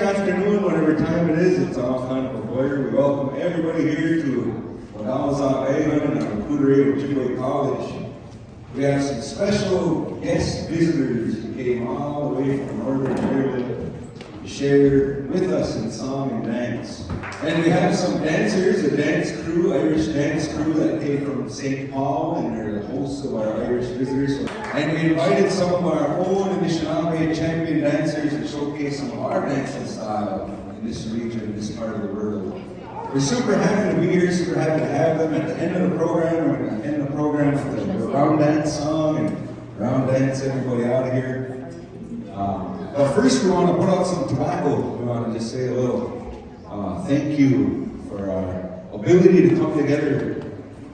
afternoon, whatever time it is. It's all kind of a blur. We welcome everybody here to Oreilles and our Ojibwe College. We have some special guest visitors who came all the way from Northern Ireland to share with us in song and dance. And we have some dancers, a dance crew, Irish dance crew that came from St. Paul, and they're the hosts of our Irish visitors. And we invited some of our own Irishinaabe champion dancers to showcase some of our dancing style in this region, in this part of the world. We're super happy to be here, super happy to have them. At the end of the program, we're going to end the program with the round dance song and round dance everybody out of here. But first we want to put out some tobacco. We want to just say a little thank you for our ability to come together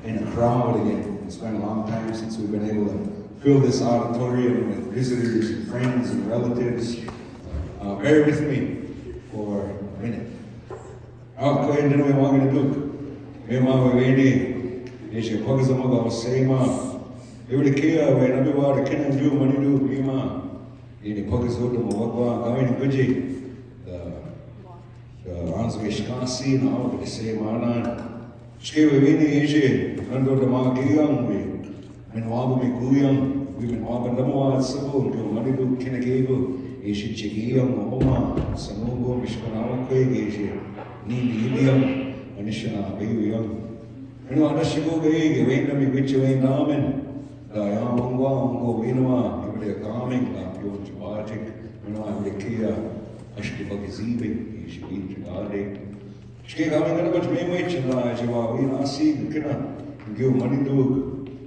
in a crowd again. It's been a long time since we've been able to fill this auditorium with visitors and friends and relatives. Bear with me for a minute. Ako yun din ang mga ginaduk. May mga wawini. Isya pagkasamaga ko sa ima. Iwali kaya, way nabiwa, the kinang do, manidu, ima. Ini pagkasod na mawagwa, kawin ng kuji. Anzo Ishkasi, na ako, the same anan. Shke wawini, isya, nando da mga kiyang, minwabo may kuyang, minwabo namuwa at sabo, manidu, kinagego, isya chigiyang, mauma, sanugo, mishkanawang kwege, isya. Indigenous, Irishinaabe, young. You know, I should go big, you ain't me with you ain't namin. The young one go winwa, you were coming, like you want to magic, you know, I'm the Kia, I should be buggy, you should be to Gade. She coming in about me, which and I, you are, we not see, you cannot give money to.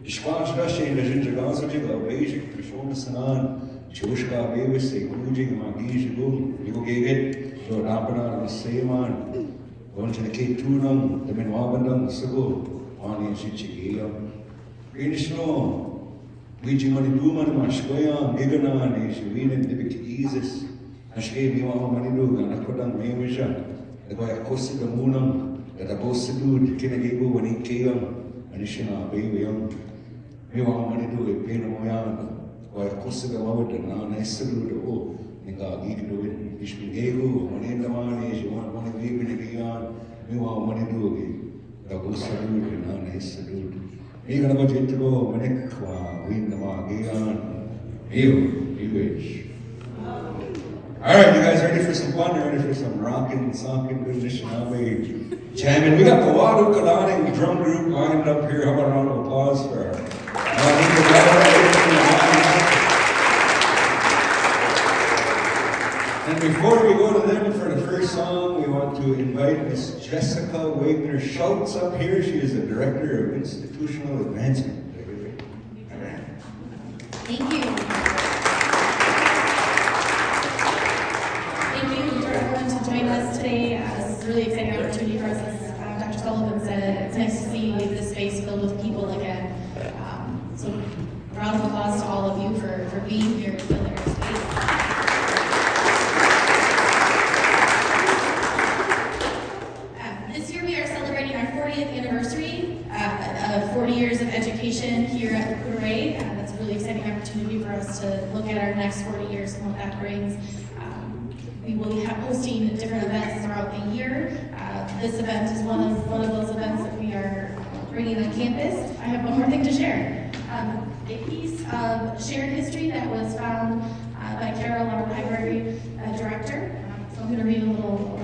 The Spanish Russian, the Ginger Gazaji, the basic, the show the Sanan, Chushka, baby, say, Guji, Magi, you go get it, so Rapana, the same man. Going to the Cape Tunam, the Minwabandam, the Sibu, Wani and Shichigayam. Greenish no, Luigi Maniduman, Mashkoyam, Gigana, and Shivin and Dibik Isis, Ashke Miwa Manidu, and Akodam Mavisha, the guy Kosi the Munam, that a Bosidud, Kinagego, when he came, and Irishinaabe, young. Miwa Manidu, a Pinamoyan, the guy Kosi the Mawad, and now Nesalu, oh, Ninga Gigu. Ishmigego, Manindamani, you want money baby again, you want money do it. The Busa do it, and nice to do it. You're going to go to Manekwa, win the Magian. You wish. Alright, you guys ready for some fun? Ready for some rockin', sockin', Irishinaabe jamming? We got the Wadu Kalani drum group lined up here. How about a round of applause for our And before we go to them for the first song, we want to invite Miss Jessica Wagner Schultz up here. She is the Director of Institutional Advancement. Thank you. Thank you for everyone to join us today. This is a really exciting opportunity for us. As Dr. Sullivan said, it's nice to see this space filled with people again. So round of applause to all of you for being here and filling our space. Anniversary of 40 years of education here at the Courte. That's a really exciting opportunity for us to look at our next 40 years and what that brings. We will be hosting different events throughout the year. This event is one of those events that we are bringing on campus. I have one more thing to share. A piece of shared history that was found by Carol, our library director. So I'm going to read a little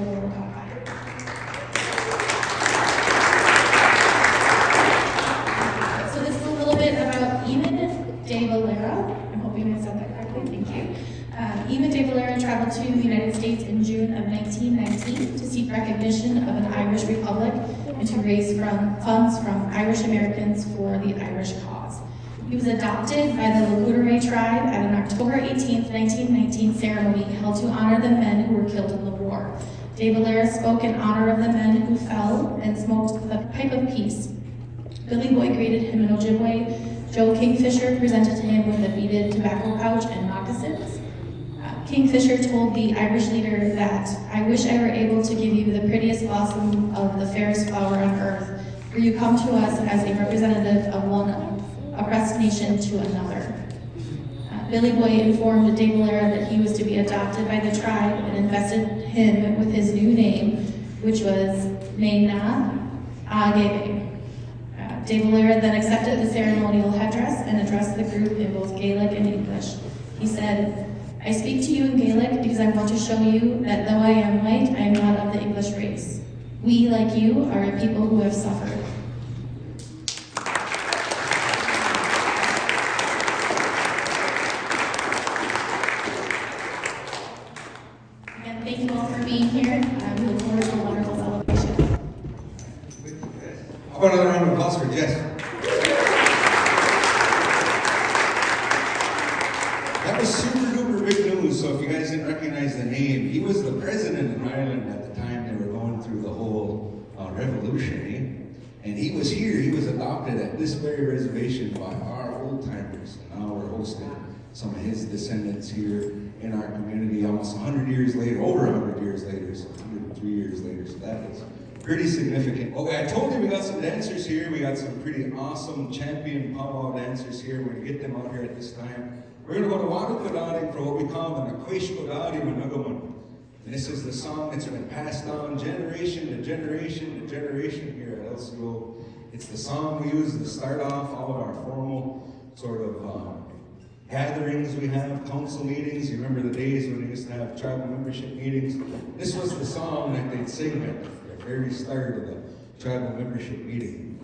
I'm hoping I said that correctly, thank you. Ema de Valera traveled to the United States in June of 1919 to seek recognition of an Irish Republic and to raise funds from Irish Americans for the Irish cause. He was adopted by the Oreilles tribe at an October 18, 1919 ceremony held to honor the men who were killed in the war. De Valera spoke in honor of the men who fell and smoked the pipe of peace. Billy Boy greeted him in Ojibwe. Joe Kingfisher presented to him with a beaded tobacco pouch and moccasins. Kingfisher told the Irish leader that, "I wish I were able to give you the prettiest blossom of the fairest flower on earth, for you come to us as a representative of one oppressed nation to another." Billy Boy informed De Valera that he was to be adopted by the tribe and invested him with his new name, which was Irishinaabe. De Valera then accepted the ceremonial headdress and addressed the group in both Gaelic and English. He said, "I speak to you in Gaelic because I want to show you that though I am white, I am not of the English race. We, like you, are a people who have suffered." Again, thank you all for being here. We look forward to a wonderful celebration. How about another round of applause for Jess? That was super duper big news, so if you guys didn't recognize the name, he was the president in Ireland at the time they were going through the whole revolution, eh? And he was here, he was adopted at this very reservation by our old timers. And now we're hosting some of his descendants here in our community almost 100 years later, over 100 years later, so 103 years later, so that is pretty significant. Okay, I told you we got some dancers here. We got some pretty awesome champion powwow dancers here. We're gonna get them out here at this time. We're gonna go to Wadakodadi for what we call the Nakweshkodadi Managaman. And this is the song that's been passed on generation to generation to generation here at LCO. It's the song we use to start off all of our formal sort of gatherings we have, council meetings. You remember the days when we used to have tribal membership meetings? This was the song that they'd sing at the very start of the tribal membership meeting.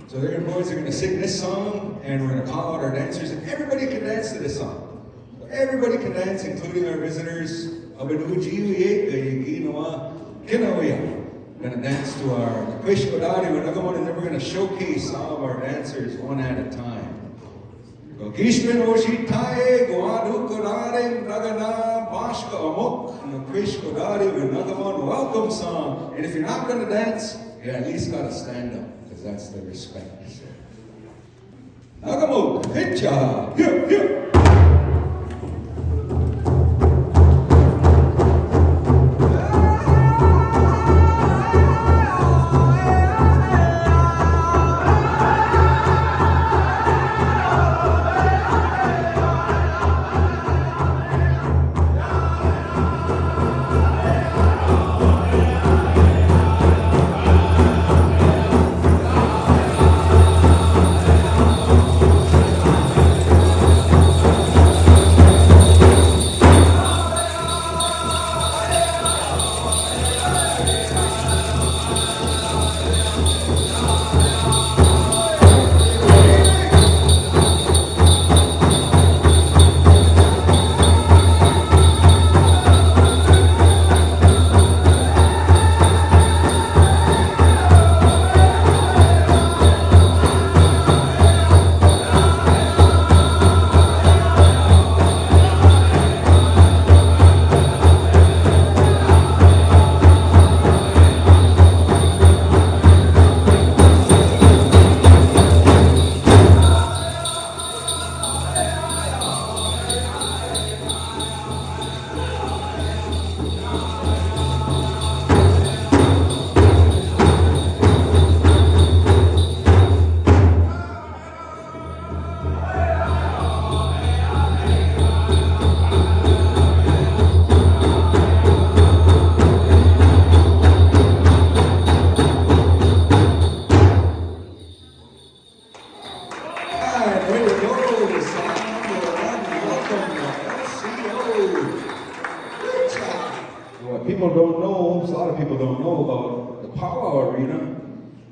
So their boys are going to sing this song, and we're going to call out our dancers, and everybody can dance to this song. Everybody can dance, including our visitors. We're going to dance to our Nakweshkodadi, and then we're going to showcase all of our dancers one at a time. Gishmin Oshitaye, Guadukodadi, Nagana, Bashka Amok, Nakweshkodadi, Nagaman, welcome song. And if you're not going to dance, you at least got to stand up, because that's the respect. Nagamok, hitcha, here, here.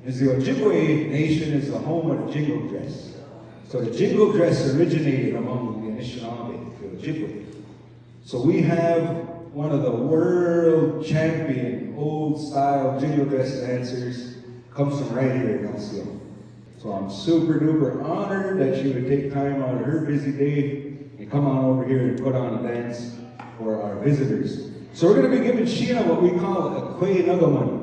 The Ojibwe nation is the home of jingle dress. So the jingle dress originated among the Irishinaabe, the Ojibwe. So we have one of the world champion old style jingle dress dancers comes from right here in LCO. So I'm super duper honored that she would take time out of her busy day and come on over here and put on a dance for our visitors. So we're going to be giving Sheena what we call a Kwe Nagaman.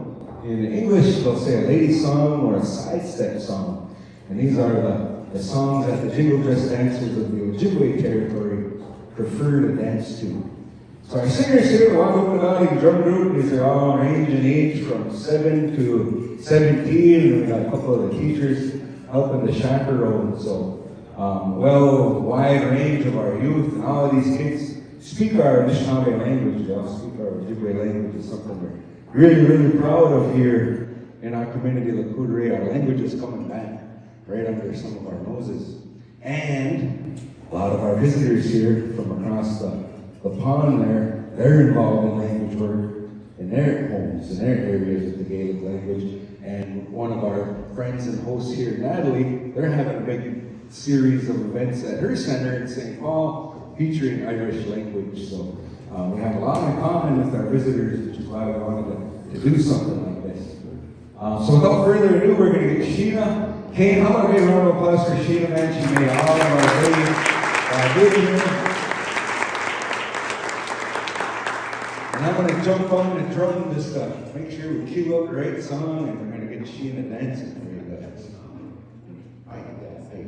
In English, they'll say a lady song or a sidestep song. And these are the songs that the jingle dress dancers of the Ojibwe territory prefer to dance to. So our singers here, the Wadakodadi drum group, these are all range in age from 7 to 17. And we got a couple of the teachers helping the chaperone. So wide range of our youth, and all of these kids speak our Anishinaabe language. They all speak our Ojibwe language. It's something we're really, really proud of here in our community of the Courte. Our language is coming back right under some of our noses. And a lot of our visitors here from across the pond there, they're involved in language work in their homes, in their areas of the Gaelic language. And one of our friends and hosts here, Natalie, they're having a big series of events at her center in St. Paul featuring Irish language. So we have a lot in common with our visitors, which is why we wanted to do something like this. So without further ado, we're going to get Sheena. Kane, how about a big round of applause for Sheena, man? She made all of our days good here. And I'm going to jump on the drum just to make sure we cue up the right song, and we're going to get Sheena dancing for you guys. I like that. Hey.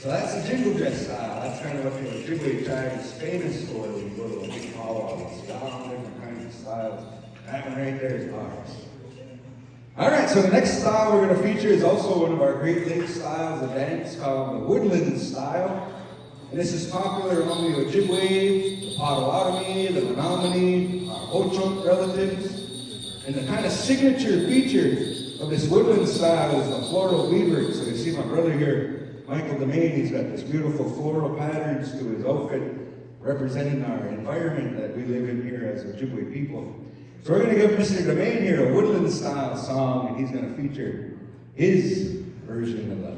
So that's the jingle dress style. That's kind of what the Ojibwe tribe is famous for. We go to a big powwow. It's got different kinds of styles. That one right there is ours. All right, so the next style we're going to feature is also one of our Great Lakes styles of dance called the woodland style. And this is popular among the Ojibwe, the Potawatomi, the Menominee, our Ho-Chunk relatives. And the kind of signature feature of this woodland style is the floral weaving. So you see my brother here, Michael Demain, he's got this beautiful floral patterns to his outfit representing our environment that we live in here as Ojibwe people. So we're going to give Mr. Demain here a woodland style song, and he's going to feature his version of the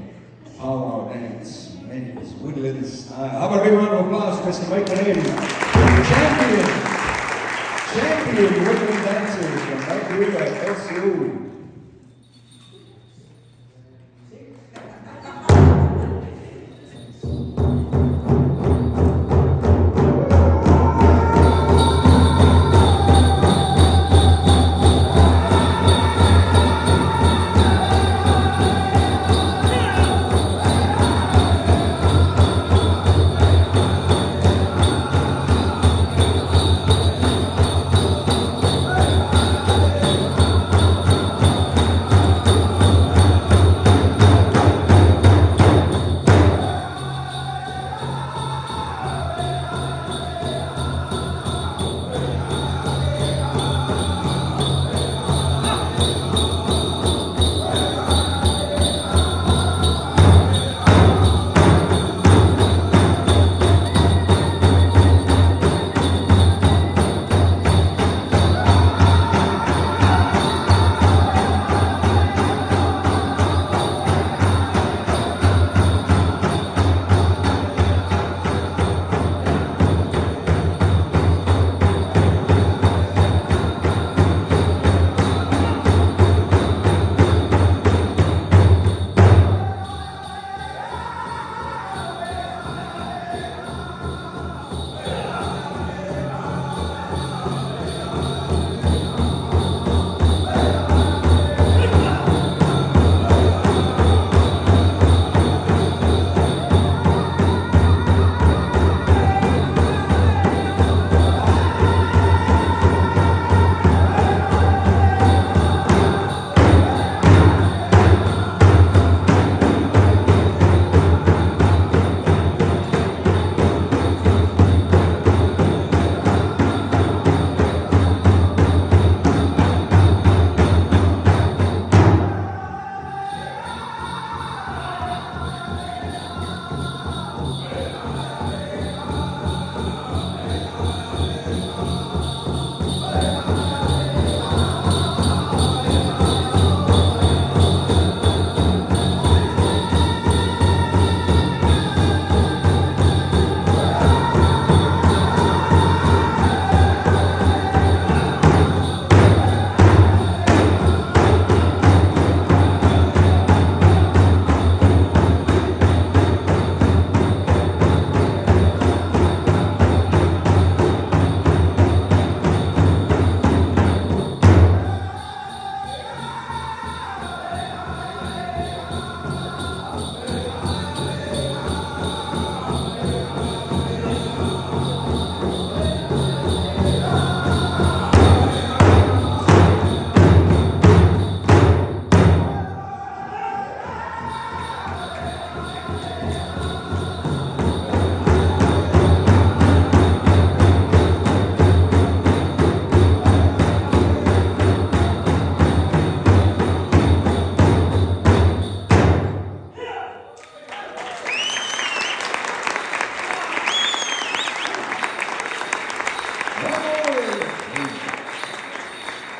powwow dance and his woodland style. How about a big round of applause for Mr. Mike Demain, champion woodland dancer from right here at LCO.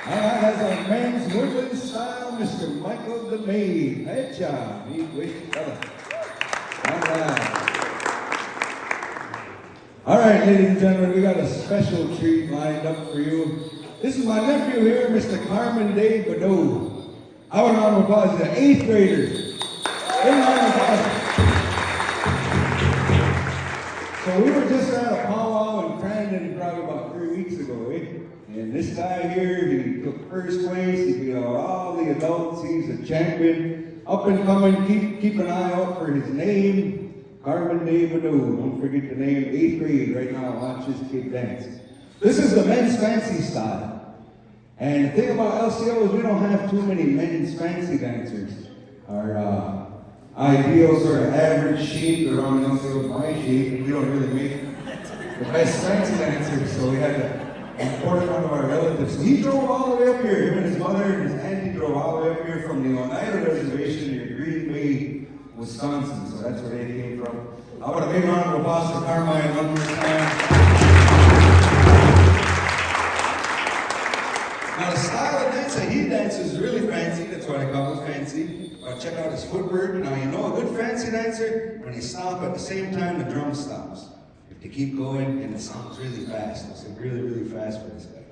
And as a men's woodland style, Mr. Michael DeMay. Head job. Neat wish fella. All right, ladies and gentlemen, we got a special treat lined up for you. This is my nephew here, Mr. Carmen Day Badeau. I want a round of applause to the 8th graders. Give them a round of applause. So we were just at a powwow in Crandon probably about 3 weeks ago, eh? And this guy here, he took first place. He beat out all the adults. He's a champion. Up and coming, keep an eye out for his name. Carmen Day Badeau. Don't forget the name, 8th grade right now. Watch this kid dance. This is the men's fancy style. And the thing about LCO is we don't have too many men's fancy dancers. Our ideal sort of average shape around LCO is my shape, and we don't really make the best fancy dancers, so we had to import one of our relatives. So he drove all the way up here. Him and his mother and his auntie drove all the way up here from the Oneida Reservation near Green Bay, Wisconsin. So that's where they came from. I want a big round of applause for Carmine one more time. Now the style of dance that he dances is really fancy, that's why I call it fancy. But check out his footwork. Now you know a good fancy dancer, when he stops at the same time the drum stops. If they keep going and it sounds really fast, it's really, really fast for this guy.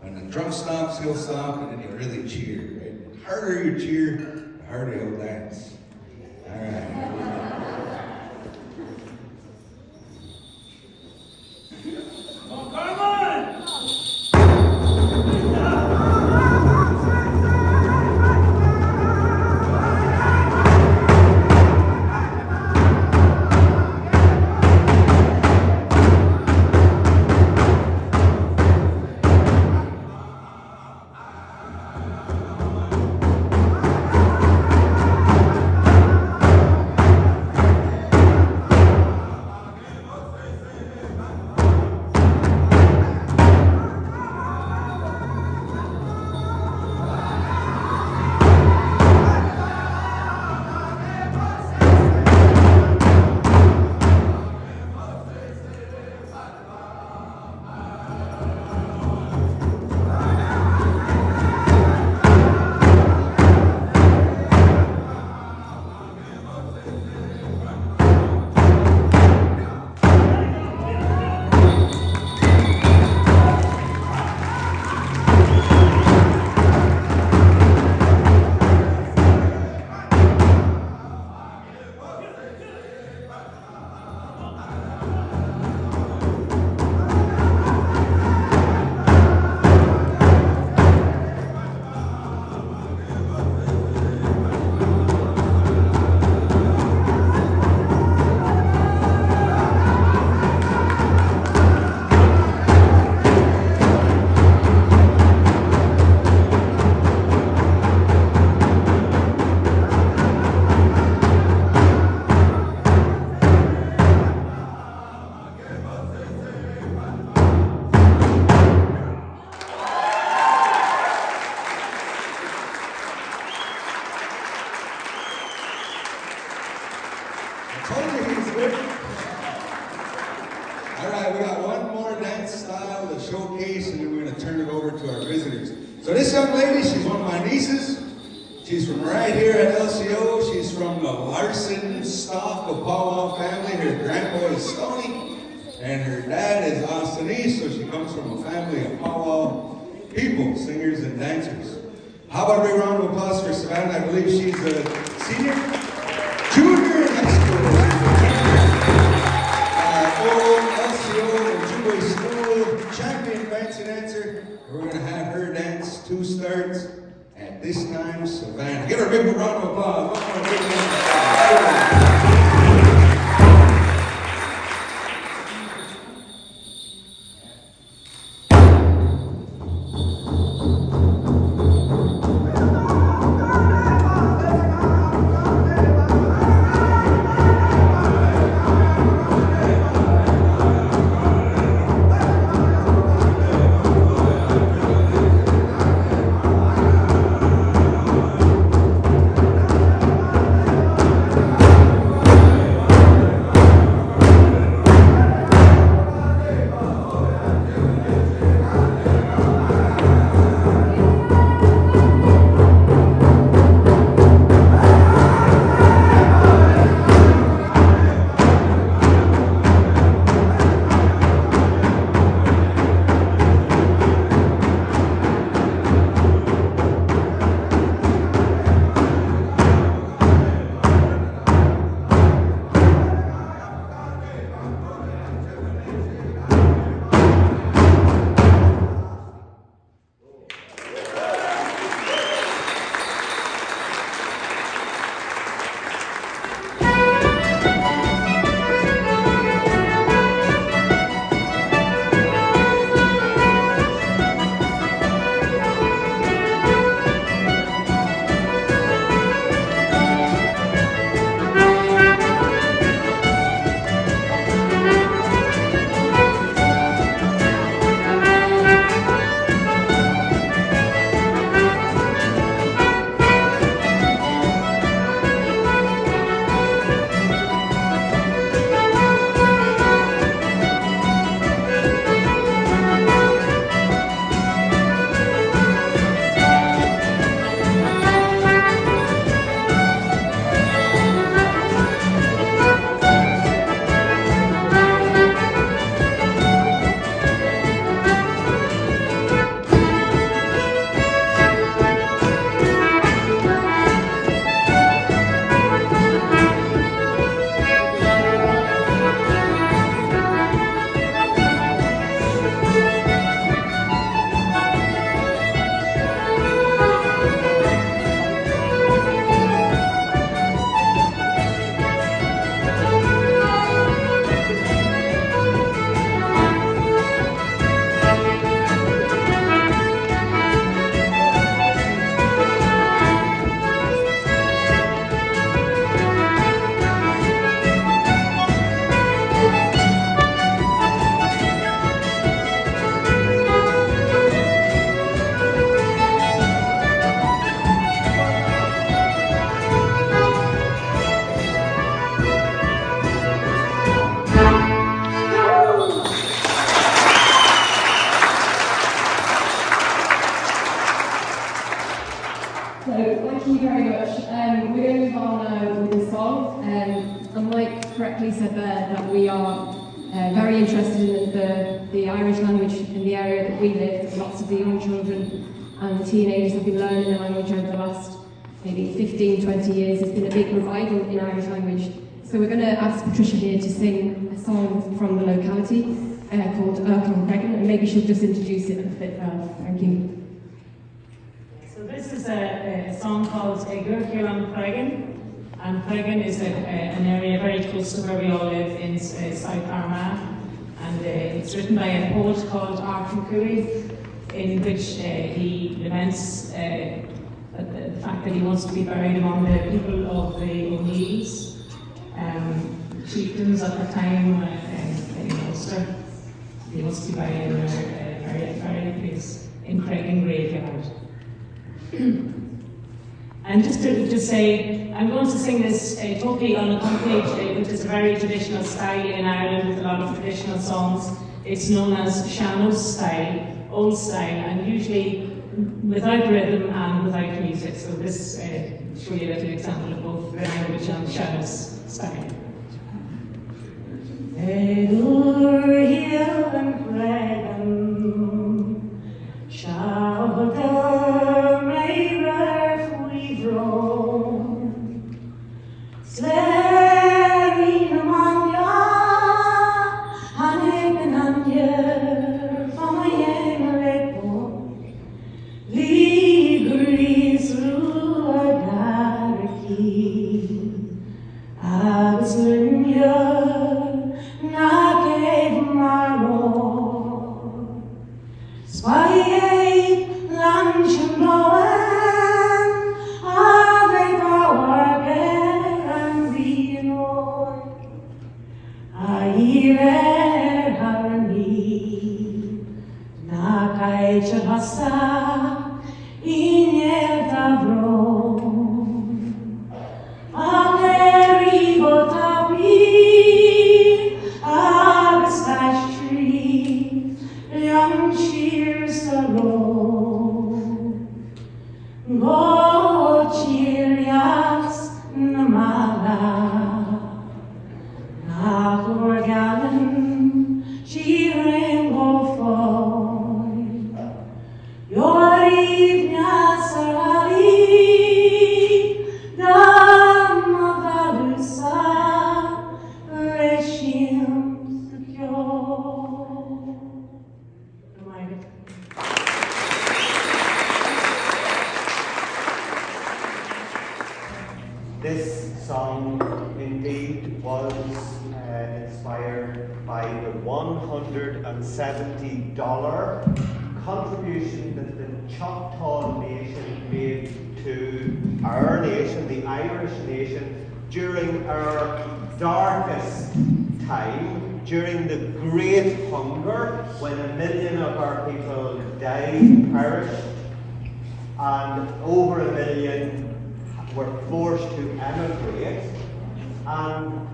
When the drum stops, he'll stop and then he'll really cheer, right? The harder you cheer, the harder he'll dance. All right. Oh, come on! All right, we got one more dance style to showcase, and then we're going to turn it over to our visitors. So this young lady, she's one of my nieces. She's from right here at LCO. She's from the Larson stock of powwow family. Her grandpa is Stony, and her dad is Austinese, so she comes from a family of powwow people, singers and dancers. How about a big round of applause for Savannah? I believe she's a senior, junior in high school. LCO Ojibwe school champion fancy dancer. We're going to have her dance 2 starts at this time, Savannah. Give her a big round of applause. One more big round of applause. correctly said there that we are very interested in the Irish language in the area that we live. Lots of the young children and teenagers have been learning the language over the last maybe 15, 20 years. There's been a big revival in Irish language. So we're going to ask Patricia here to sing a song from the locality called Cregan, and maybe she'll just introduce it a bit further. Thank you. So this is a song called Cregan, and Cregan is an area very close to where we all live in South Armagh, and it's written by a poet called Armagh, in which he laments the fact that he wants to be buried among the people of the Oreilles, chieftains at the time in Ulster. He wants to be buried in a very place in Cregan graveyard. And just to say, I'm going to sing this totally unaccompanied, which is a very traditional style in Ireland with a lot of traditional songs. It's known as Seannos style, old style, and usually without rhythm and without music. So this show you a little example of both the language and Seannos style. Hill and Cregan, shoulder may rare we've roamed, slaving among ya, and on ye from a young lake, legally through a garrity, I was learning ya. I gave my all. Spy lunch and blowing, I make our work and being all. I hear harmony, Nakai Chabasa, in El Tavro. Ageri Botapi. Young cheers the road, go cheer yas namala, na Corgan, cheering go for your evening sarali, Namavalusa, Reshim secure. This song indeed was inspired by the $170 contribution that the Choctaw Nation made to our nation, the Irish nation, during our darkest time, during the Great Hunger, when 1 million of our people died, perished, and over 1 million were forced to emigrate, and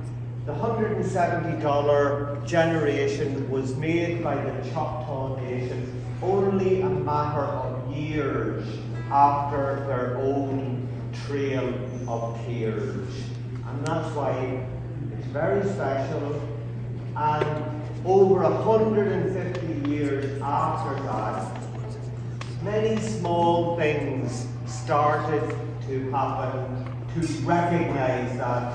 the $170 generation was made by the Choctaw Nation only a matter of years after their own trail of tears. And that's why it's very special, and over 150 years after that, many small things started to happen to recognise that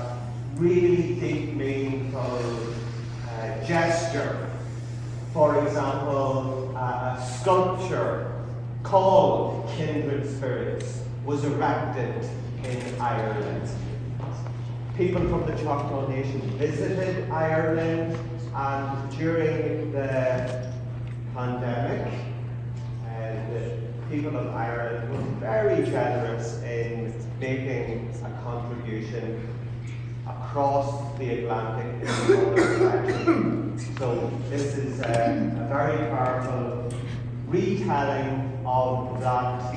really deep, meaningful gesture. For example, a sculpture called Kindred Spirits was erected in Ireland. People from the Choctaw Nation visited Ireland, and during the pandemic, the people of Ireland were very generous in making a contribution across the Atlantic in the other direction. So this is a very powerful retelling of that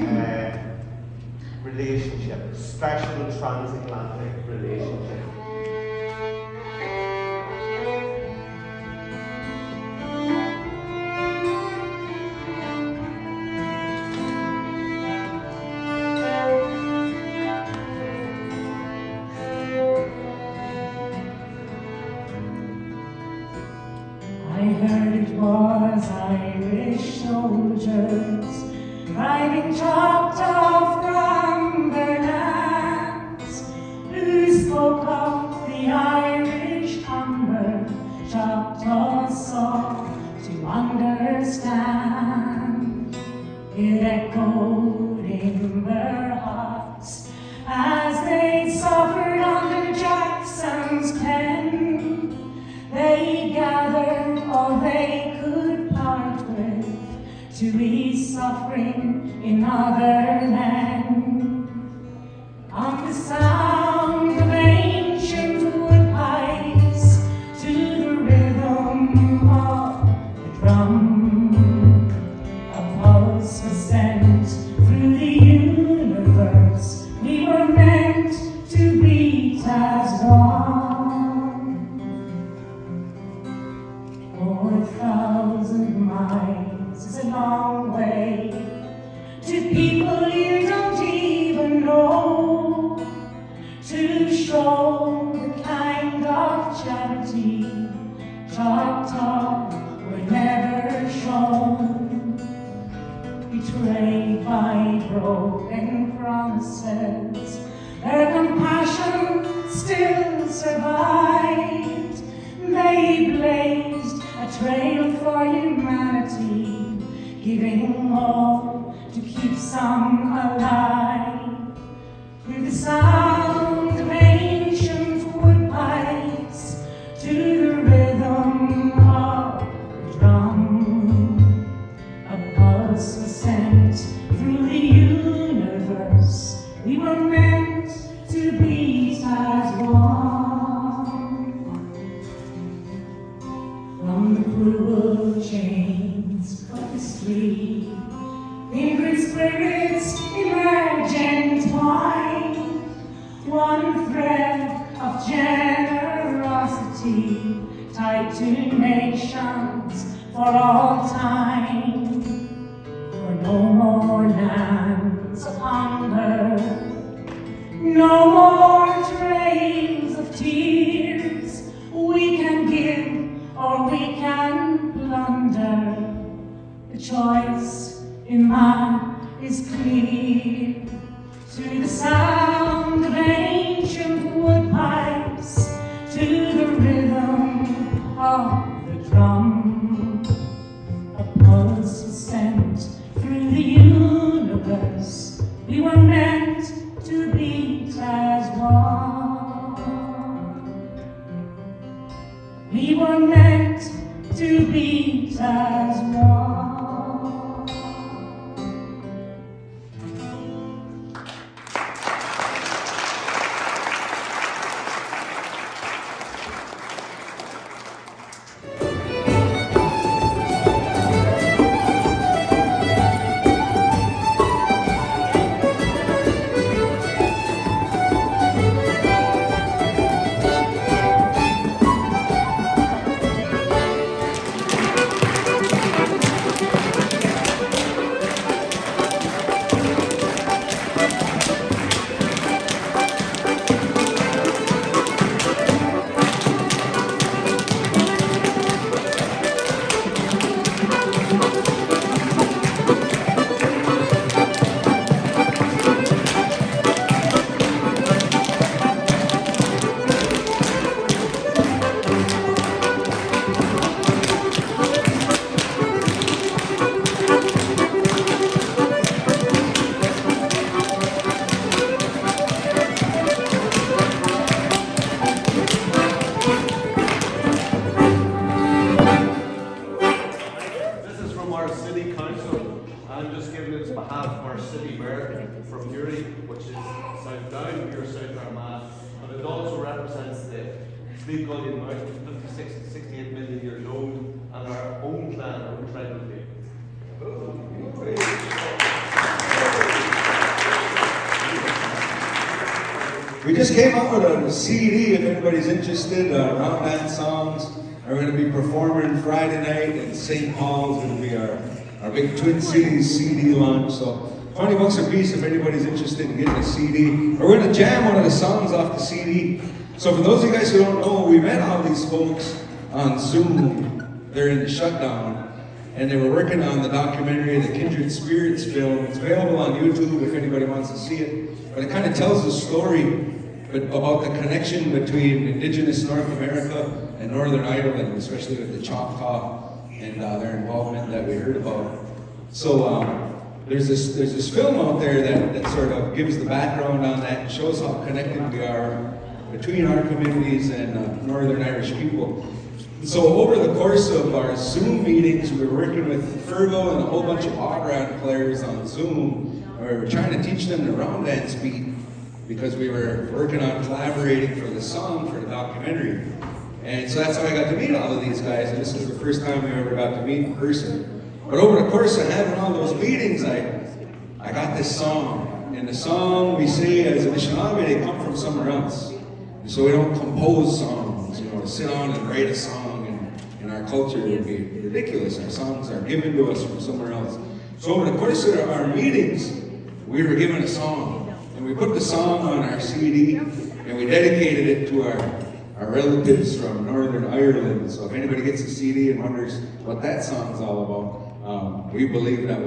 relationship, special transatlantic relationship. Irish soldiers riding Choctaw from their lands, who spoke of the Irish hunger Choctaw saw to understand. It echoed in their hearts as they suffered under Jackson's pen. They gathered all they could part with to ease suffering in other men. On the sound of ancient wood pipes, to the rhythm of the drum, a pulse was sent through the universe. We were meant to beat as one. 4,000 miles is a long way to people you don't even know, to show the kind of charity Choctaw were never shown. Betrayed by broken promises, their compassion still survived. They blazed a trail for humanity, giving all to keep some alive. Through the sound of ancient wood pipes, to the rhythm of the drum, a pulse was sent through the universe. We were meant to beat as one. From the cruel chains of history, kindred spirits emerge entwined. One thread of generosity tied to nations for all time. For no more lands of hunger, no more trails of tears. We can give or we can plunder. The choice in man is clear. To the sound of ancient wood pipes, to the rhythm of the drum, a pulse was sent through the universe. We were meant to beat as one. We were meant to beat as one. From Uri, which is south down here, South Armagh, and it also represents the Slieve Gullion Mountain, 56 to 68 million years old, and our own clan, our own tribal day. We just came up with a CD, if anybody's interested. Round Dance songs are going to be performing Friday night in St. Paul's. It'll be our big Twin Cities CD launch. So $20 a piece if anybody's interested in getting a CD. We're going to jam one of the songs off the CD. So for those of you guys who don't know, we met all these folks on Zoom. They're in the shutdown. and they were working on the documentary, the Kindred Spirits film. It's available on YouTube if anybody wants to see it. But it kind of tells the story about the connection between Indigenous North America and Northern Ireland, especially with the Choctaw and their involvement that we heard about. So there's this film out there that sort of gives the background on that and shows how connected we are between our communities and Northern Irish people. And so over the course of our Zoom meetings, we were working with Fergal and a whole bunch of background players on Zoom. We were trying to teach them the round dance beat because we were working on collaborating for the song for the documentary. And so that's how I got to meet all of these guys, and this was the first time we ever got to meet in person. But over the course of having all those meetings, I got this song. And the song we say as Irishinaabe, they come from somewhere else. And so we don't compose songs, to sit on and write a song in our culture would be ridiculous. Our songs are given to us from somewhere else. So over the course of our meetings, we were given a song. And we put the song on our CD, and we dedicated it to our relatives from Northern Ireland. So if anybody gets a CD and wonders what that song's all about, we believe that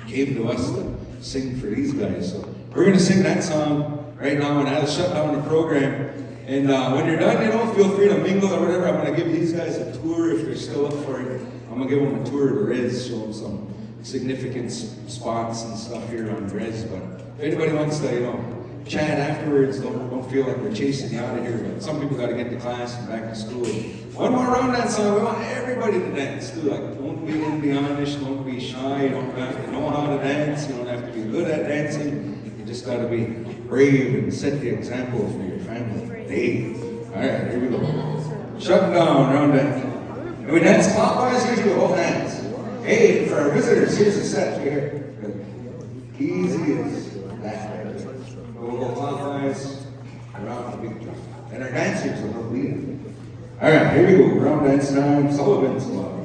came to us to sing for these guys. So we're going to sing that song right now, and I'll shut down the program. And when you're done, feel free to mingle or whatever. I'm going to give these guys a tour if they're still up for it. I'm going to give them a tour of the Res, show them some significant spots and stuff here on the Res. But if anybody wants to, chat afterwards, don't feel like we're chasing you out of here. But some people got to get to class and back to school. One more round that song. We want everybody to dance too. Don't be Indianish, don't be shy. You don't have to know how to dance. You don't have to be good at dancing. You just got to be brave and set the example for your family. Hey, all right, here we go. Shut down, round dance. And we dance clockwise. Here's your whole hands. Hey, for our visitors, here's a set here. Easy as that. We'll go clockwise around the big drum. And our dancers will help lead it. All right, here we go. Round dance time. Sullivan's Club.